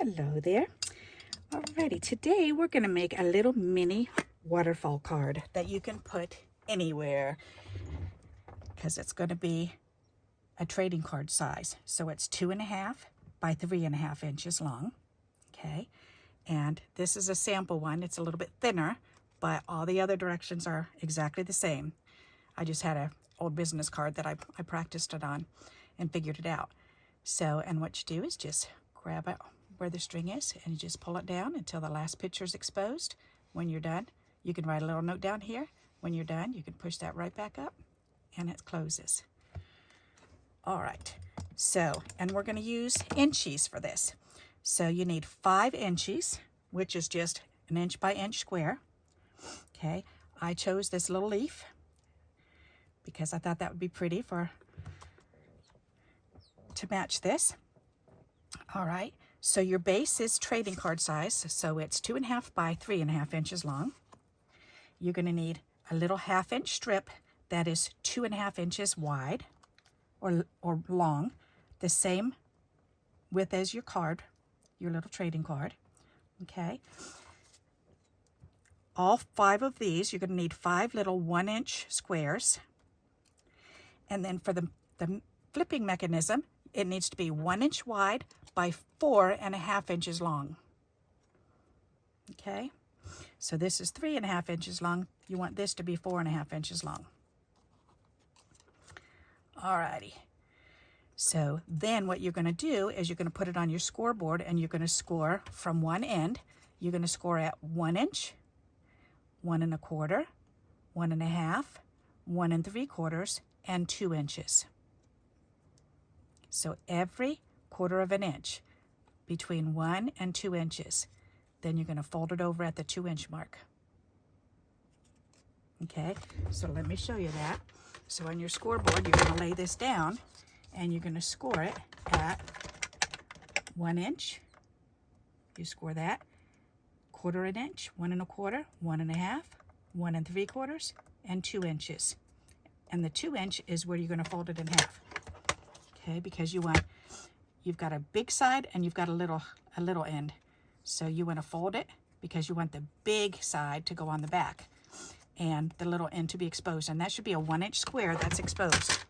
Hello there. Alrighty, today we're going to make a little mini waterfall card that you can put anywhere because it's going to be a trading card size. So it's 2.5 by 3.5 inches long. Okay, and this is a sample one. It's a little bit thinner, but all the other directions are exactly the same. I just had an old business card that I practiced it on and figured it out. So, and what you do is just grab it where the string is and you just pull it down until the last picture is exposed. When you're done, you can write a little note down here. When you're done, you can push that right back up and it closes. All right, so, and we're going to use inchies for this. So you need 5 inchies, which is just an inch by inch square. Okay, I chose this little leaf because I thought that would be pretty to match this. All right, so your base is trading card size, so it's 2.5 by 3.5 inches long. You're going to need a little 1/2 inch strip that is 2.5 inches wide or long, the same width as your card, your little trading card. Okay, all 5 of these, you're going to need 5 little 1-inch squares. And then for the flipping mechanism, it needs to be 1 inch wide by 4.5 inches long. Okay, so this is 3.5 inches long. You want this to be 4.5 inches long. Alrighty. So then what you're going to do is you're going to put it on your scoreboard and you're going to score from one end. You're going to score at 1 inch, 1 1/4, 1 1/2, 1 3/4, and 2 inches. So every 1/4 of an inch between 1 and 2 inches. Then you're going to fold it over at the 2 inch mark. Okay, so let me show you that. So on your scoreboard, you're going to lay this down and you're going to score it at 1 inch. You score that. 1/4 an inch, 1 1/4, 1 1/2, 1 3/4, and 2 inches. And the 2 inch is where you're going to fold it in half. Okay, because you've got a big side and you've got a little end. So you want to fold it because you want the big side to go on the back and the little end to be exposed. And that should be a 1 inch square that's exposed.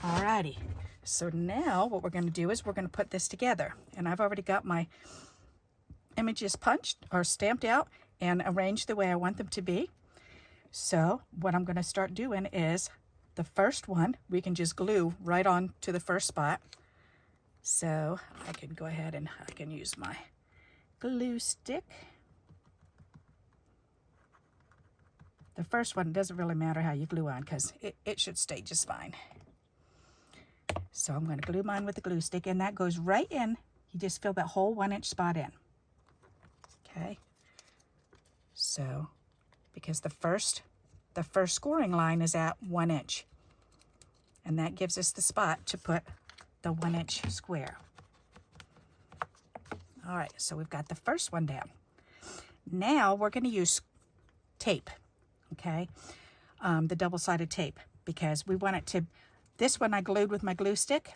Alrighty, so now what we're going to do is we're going to put this together. And I've already got my images punched or stamped out and arranged the way I want them to be. So what I'm going to start doing is the first one, we can just glue right on to the first spot. So I can go ahead and I can use my glue stick. The first one, doesn't really matter how you glue on because it should stay just fine. So I'm going to glue mine with the glue stick and that goes right in. You just fill that whole 1 inch spot in. Okay. So because the first scoring line is at 1 inch. And that gives us the spot to put the 1 inch square. All right, so we've got the first one down. Now we're going to use tape, okay? The double-sided tape, because we want it to, this one I glued with my glue stick,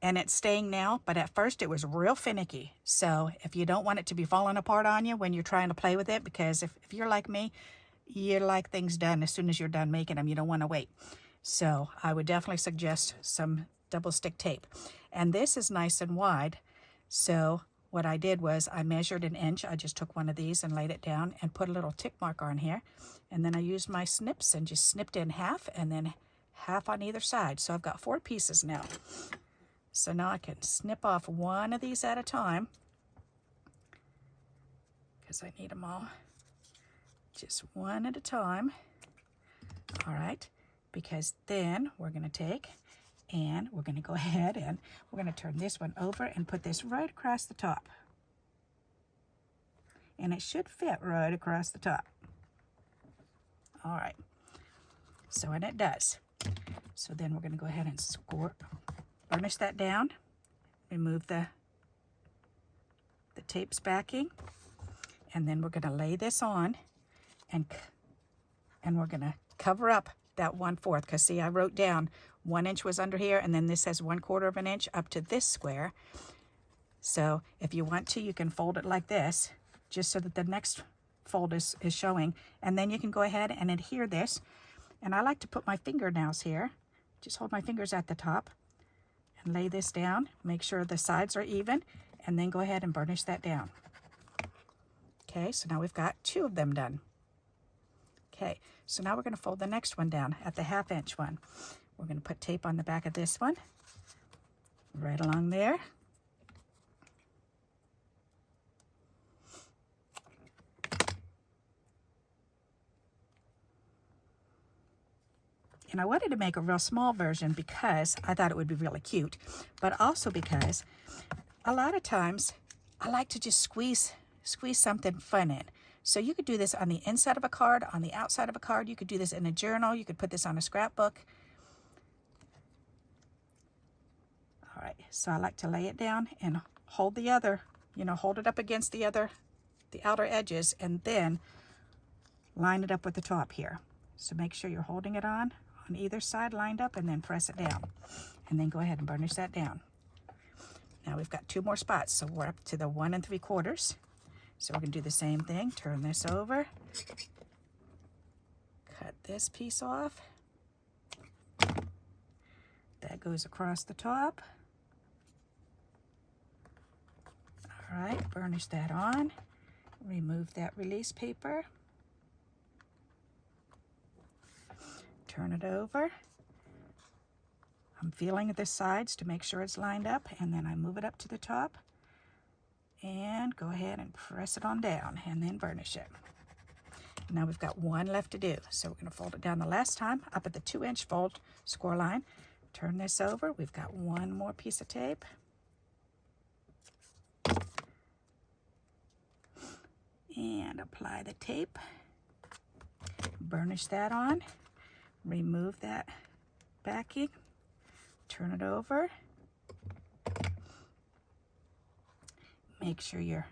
and it's staying now, but at first it was real finicky. So if you don't want it to be falling apart on you when you're trying to play with it, because if you're like me, you like things done as soon as you're done making them. You don't want to wait. So I would definitely suggest some double stick tape. And this is nice and wide. So what I did was I measured an inch. I just took one of these and laid it down and put a little tick mark on here. And then I used my snips and just snipped in half and then half on either side. So I've got 4 pieces now. So now I can snip off one of these at a time because I need them all. Just one at a time. All right, because then we're going to take and we're going to go ahead and we're going to turn this one over and put this right across the top. And it should fit right across the top. All right, so and it does. So then we're going to go ahead and burnish that down, remove the tape's backing, and then we're going to lay this on and we're going to cover up that 1/4 because see I wrote down 1 inch was under here and then this has 1/4 of an inch up to this square. So if you want to, you can fold it like this, just so that the next fold is showing. And then you can go ahead and adhere this. And I like to put my fingernails here. Just hold my fingers at the top and lay this down. Make sure the sides are even, and then go ahead and burnish that down. Okay, so now we've got 2 of them done. Okay, so now we're going to fold the next one down at the 1/2 inch one. We're going to put tape on the back of this one, right along there. And I wanted to make a real small version because I thought it would be really cute, but also because a lot of times I like to just squeeze something fun in. So you could do this on the inside of a card, on the outside of a card. You could do this in a journal. You could put this on a scrapbook. All right, so I like to lay it down and hold the other, hold it up against the outer edges, and then line it up with the top here. So make sure you're holding it on either side, lined up, and then press it down. And then go ahead and burnish that down. Now we've got 2 more spots, so we're up to the 1 3/4. So we're going to do the same thing. Turn this over. Cut this piece off. That goes across the top. All right, burnish that on. Remove that release paper. Turn it over. I'm feeling at the sides to make sure it's lined up, and then I move it up to the top and go ahead and press it on down and then burnish it. Now we've got 1 left to do, so we're going to fold it down the last time up at the 2-inch fold score line. Turn this over. We've got 1 more piece of tape. And apply the tape. Burnish that on. Remove that backing, turn it over. Make sure you're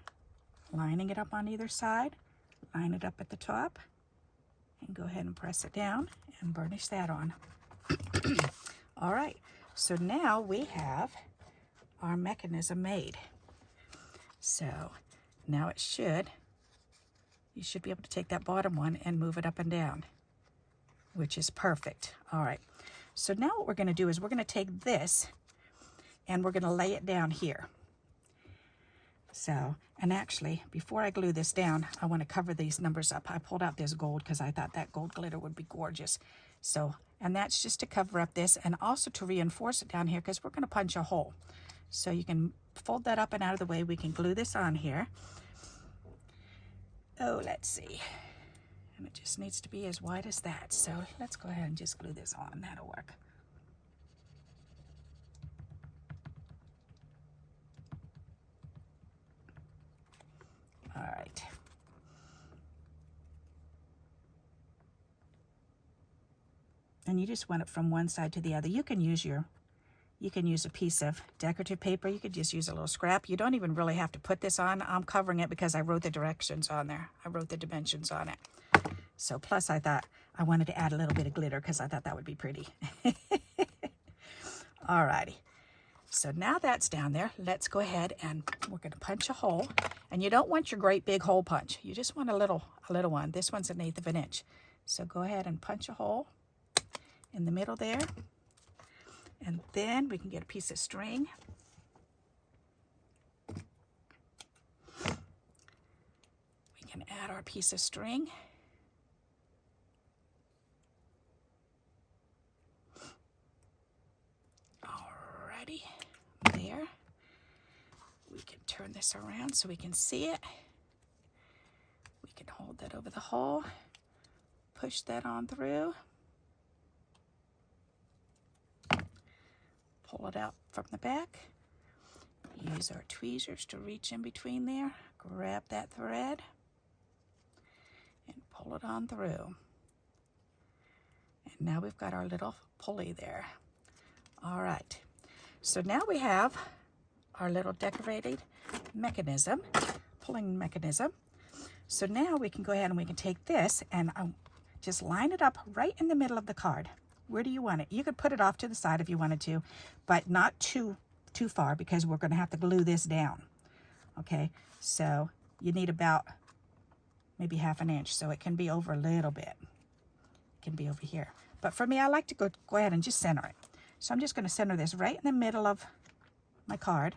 lining it up on either side. Line it up at the top, and go ahead and press it down and burnish that on. All right, so now we have our mechanism made. So now you should be able to take that bottom one and move it up and down, which is perfect. All right, so now what we're going to do is we're going to take this and we're going to lay it down here. So, and actually, before I glue this down, I want to cover these numbers up. I pulled out this gold because I thought that gold glitter would be gorgeous. So, and that's just to cover up this and also to reinforce it down here because we're going to punch a hole. So you can fold that up and out of the way. We can glue this on here. Oh, let's see. And it just needs to be as wide as that. So let's go ahead and just glue this on. That'll work. All right. And you just want it from one side to the other. You can use a piece of decorative paper. You could just use a little scrap. You don't even really have to put this on. I'm covering it because I wrote the directions on there. I wrote the dimensions on it. So plus I thought I wanted to add a little bit of glitter because I thought that would be pretty. Alrighty. So now that's down there. Let's go ahead and we're going to punch a hole. And you don't want your great big hole punch. You just want a little one. This one's 1/8 of an inch. So go ahead and punch a hole in the middle there. And then we can get a piece of string. We can add our piece of string. Alrighty, there. We can turn this around so we can see it. We can hold that over the hole, push that on through. Pull it out from the back. Use our tweezers to reach in between there. Grab that thread and pull it on through. And now we've got our little pulley there. All right. So now we have our little decorated mechanism, pulling mechanism. So now we can go ahead and we can take this and just line it up right in the middle of the card. Where do you want it? You could put it off to the side if you wanted to, but not too too far because we're going to have to glue this down. Okay, so you need about maybe 1/2 inch, so it can be over a little bit. It can be over here. But for me, I like to go ahead and just center it. So I'm just going to center this right in the middle of my card.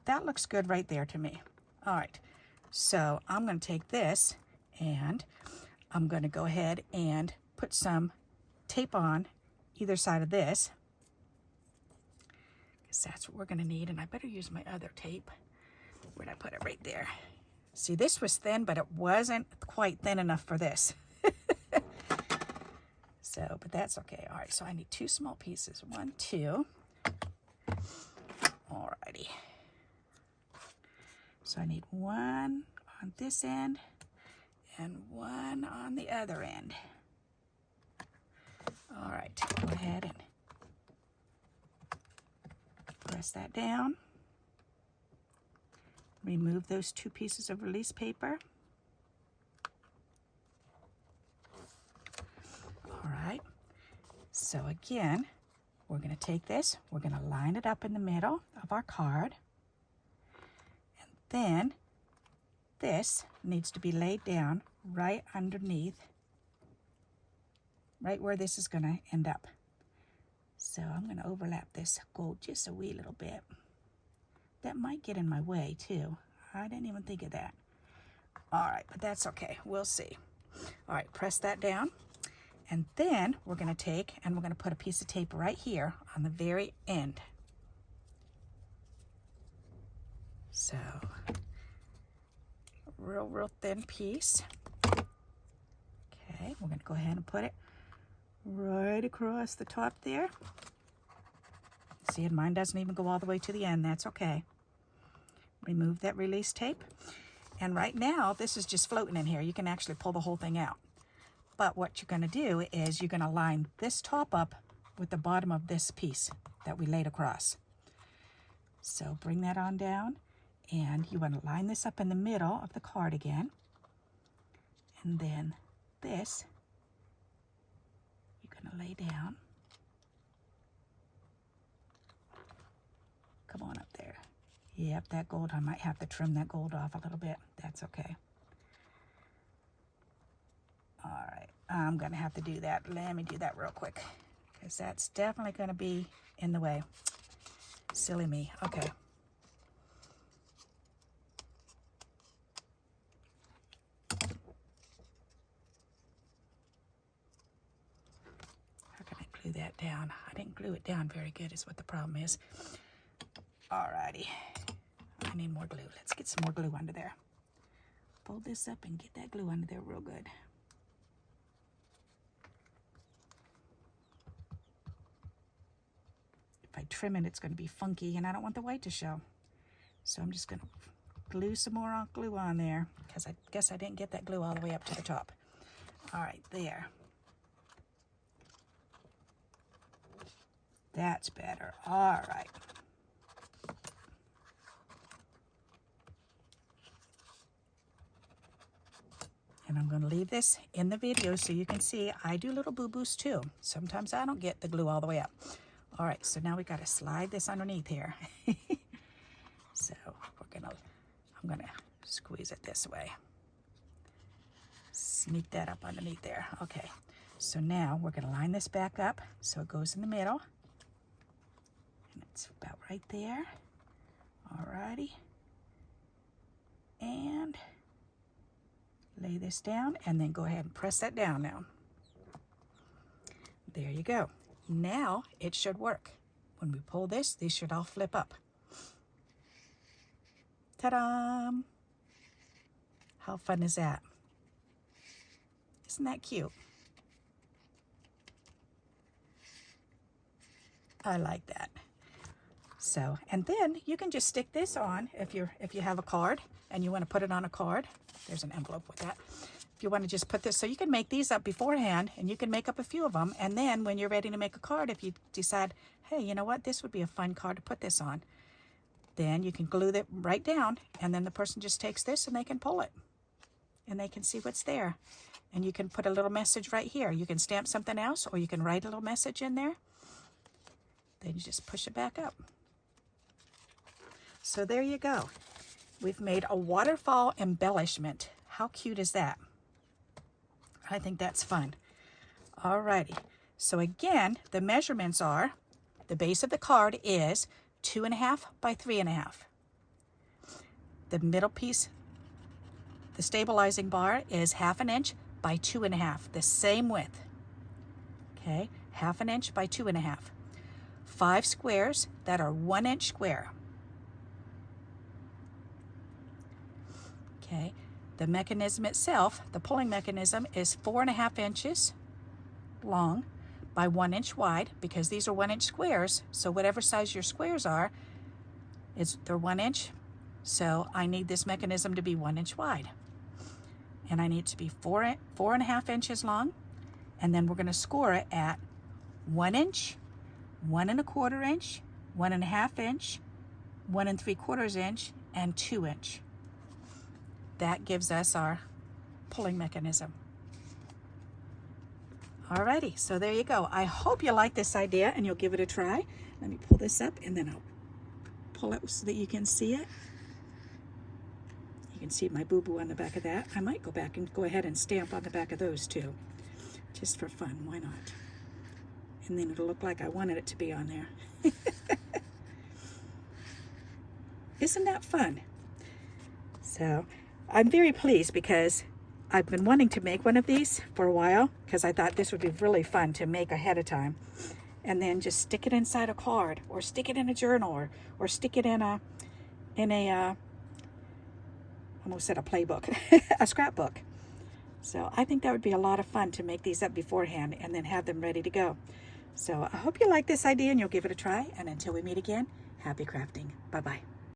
That looks good right there to me. All right, so I'm going to take this and I'm going to go ahead and put some tape on either side of this, because that's what we're going to need. And I better use my other tape. Where'd I put it? Right there. See, this was thin, but it wasn't quite thin enough for this. So, but that's okay. All right, so I need 2 small pieces. 1, 2. Alrighty. So I need 1 on this end and 1 on the other end. All right, go ahead and press that down. Remove those 2 pieces of release paper. All right, so again, we're going to take this, we're going to line it up in the middle of our card, and then this needs to be laid down right underneath, right where this is going to end up. So I'm going to overlap this gold just a wee little bit. That might get in my way too. I didn't even think of that. All right, but that's okay. We'll see. All right, press that down. And then we're going to take and we're going to put a piece of tape right here on the very end. So, real thin piece. Okay, we're going to go ahead and put it right across the top there. See, and mine doesn't even go all the way to the end. That's okay. Remove that release tape. And right now, this is just floating in here. You can actually pull the whole thing out. But what you're going to do is you're going to line this top up with the bottom of this piece that we laid across. So bring that on down, and you want to line this up in the middle of the card again. And then this, you're going to lay down. Come on up there. Yep, that gold, I might have to trim that gold off a little bit. That's okay. All right, I'm going to have to do that. Let me do that real quick, because that's definitely going to be in the way. Silly me. Okay. How can I glue that down? I didn't glue it down very good is what the problem is. All righty. I need more glue. Let's get some more glue under there. Fold this up and get that glue under there real good. If I trim it, it's going to be funky, and I don't want the white to show. So I'm just going to glue some more glue on there, because I guess I didn't get that glue all the way up to the top. All right, there. That's better. All right. And I'm going to leave this in the video so you can see I do little boo-boos too. Sometimes I don't get the glue all the way up. All right, so now we got to slide this underneath here. So I'm gonna squeeze it this way. Sneak that up underneath there. Okay, so now we're gonna line this back up so it goes in the middle. And it's about right there. All righty. And lay this down, and then go ahead and press that down now. There you go. Now it should work. When we pull this, these should all flip up. Ta-da! How fun is that? Isn't that cute? I like that. So, and then you can just stick this on if you have a card and you want to put it on a card. There's an envelope with that. If you want to just put this, so you can make these up beforehand, and you can make up a few of them, and then when you're ready to make a card, if you decide, hey, you know what, this would be a fun card to put this on, then you can glue it right down, and then the person just takes this and they can pull it, and they can see what's there. And you can put a little message right here. You can stamp something else, or you can write a little message in there. Then you just push it back up. so there you go. We've made a waterfall embellishment. How cute is that? I think that's fun. Alrighty, so again, the measurements are, the base of the card is 2.5 by 3.5. The middle piece, the stabilizing bar, is 1/2 inch by 2.5, the same width. Okay, 1/2 inch by 2.5. 5 squares that are 1 inch square. Okay, the mechanism itself, the pulling mechanism, is 4.5 inches long by 1 inch wide, because these are 1 inch squares, so whatever size your squares are, they're 1 inch. So I need this mechanism to be 1 inch wide. And I need it to be 4.5 inches long. And then we're going to score it at 1 inch, 1 1/4 inch, 1 1/2 inch, 1 3/4 inch, and 2 inch. That gives us our pulling mechanism. Alrighty, so there you go. I hope you like this idea and you'll give it a try. Let me pull this up and then I'll pull it so that you can see it. You can see my boo-boo on the back of that. I might go back and go ahead and stamp on the back of those too, just for fun. Why not? And then it'll look like I wanted it to be on there. Isn't that fun? So I'm very pleased because I've been wanting to make one of these for a while, because I thought this would be really fun to make ahead of time, and then just stick it inside a card, or stick it in a journal, or stick it in a I almost said a playbook, a scrapbook. So I think that would be a lot of fun to make these up beforehand and then have them ready to go. So I hope you like this idea and you'll give it a try. And until we meet again, happy crafting. Bye-bye.